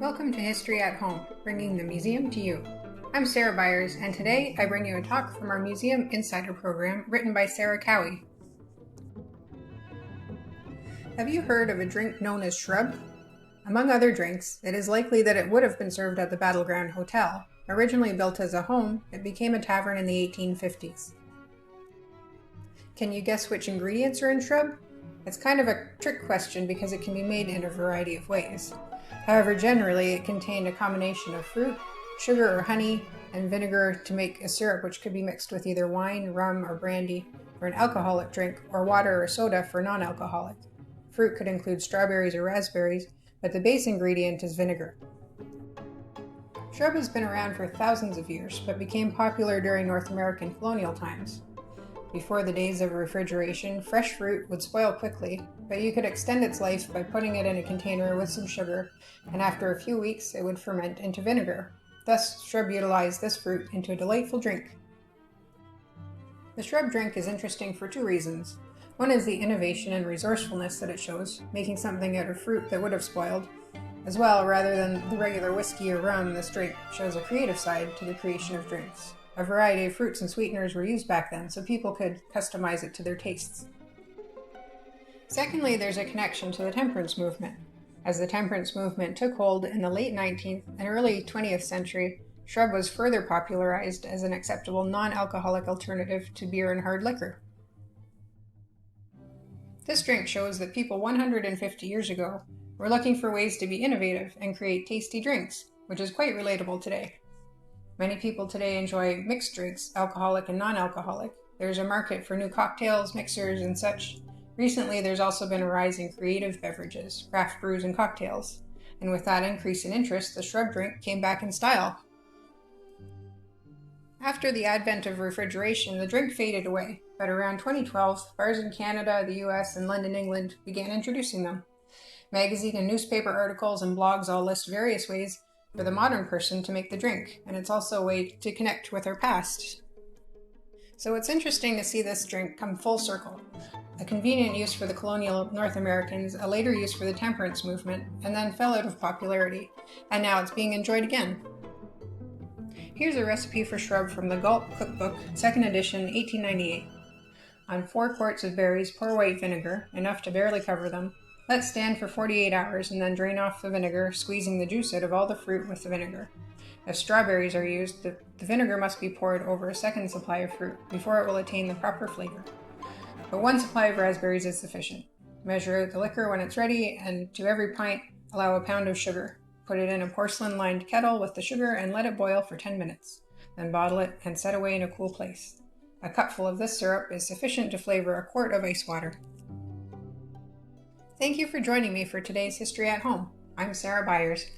Welcome to History at Home, bringing the museum to you. I'm Sarah Byers, and today I bring you a talk from our Museum Insider program written by Sarah Cowie. Have you heard of a drink known as Shrub? Among other drinks, it is likely that it would have been served at the Battleground Hotel. Originally built as a home, it became a tavern in the 1850s. Can you guess which ingredients are in Shrub? It's kind of a trick question because it can be made in a variety of ways. However, generally it contained a combination of fruit, sugar or honey, and vinegar to make a syrup which could be mixed with either wine, rum, or brandy for an alcoholic drink, or water or soda for non-alcoholic. Fruit could include strawberries or raspberries, but the base ingredient is vinegar. Shrub has been around for thousands of years, but became popular during North American colonial times. Before the days of refrigeration, fresh fruit would spoil quickly, but you could extend its life by putting it in a container with some sugar, and after a few weeks it would ferment into vinegar. Thus, Shrub utilized this fruit into a delightful drink. The Shrub drink is interesting for two reasons. One is the innovation and resourcefulness that it shows, making something out of fruit that would have spoiled. As well, rather than the regular whiskey or rum, this drink shows a creative side to the creation of drinks. A variety of fruits and sweeteners were used back then, so people could customize it to their tastes. Secondly, there's a connection to the temperance movement. As the temperance movement took hold in the late 19th and early 20th century, Shrub was further popularized as an acceptable non-alcoholic alternative to beer and hard liquor. This drink shows that people 150 years ago were looking for ways to be innovative and create tasty drinks, which is quite relatable today. Many people today enjoy mixed drinks, alcoholic and non-alcoholic. There's a market for new cocktails, mixers, and such. Recently, there's also been a rise in creative beverages, craft brews, and cocktails. And with that increase in interest, the Shrub drink came back in style. After the advent of refrigeration, the drink faded away, but around 2012, bars in Canada, the US, and London, England began introducing them. Magazine and newspaper articles and blogs all list various ways for the modern person to make the drink, and it's also a way to connect with our past. So it's interesting to see this drink come full circle. A convenient use for the colonial North Americans, a later use for the temperance movement, and then fell out of popularity, and now it's being enjoyed again. Here's a recipe for Shrub from the Galt Cookbook, 2nd edition, 1898. On 4 quarts of berries, pour white vinegar, enough to barely cover them. Let stand for 48 hours and then drain off the vinegar, squeezing the juice out of all the fruit with the vinegar. If strawberries are used, the vinegar must be poured over a second supply of fruit before it will attain the proper flavor. But 1 supply of raspberries is sufficient. Measure out the liquor when it's ready, and to every pint, allow a pound of sugar. Put it in a porcelain-lined kettle with the sugar and let it boil for 10 minutes. Then bottle it and set away in a cool place. A cupful of this syrup is sufficient to flavor a quart of ice water. Thank you for joining me for today's History at Home. I'm Sarah Byers.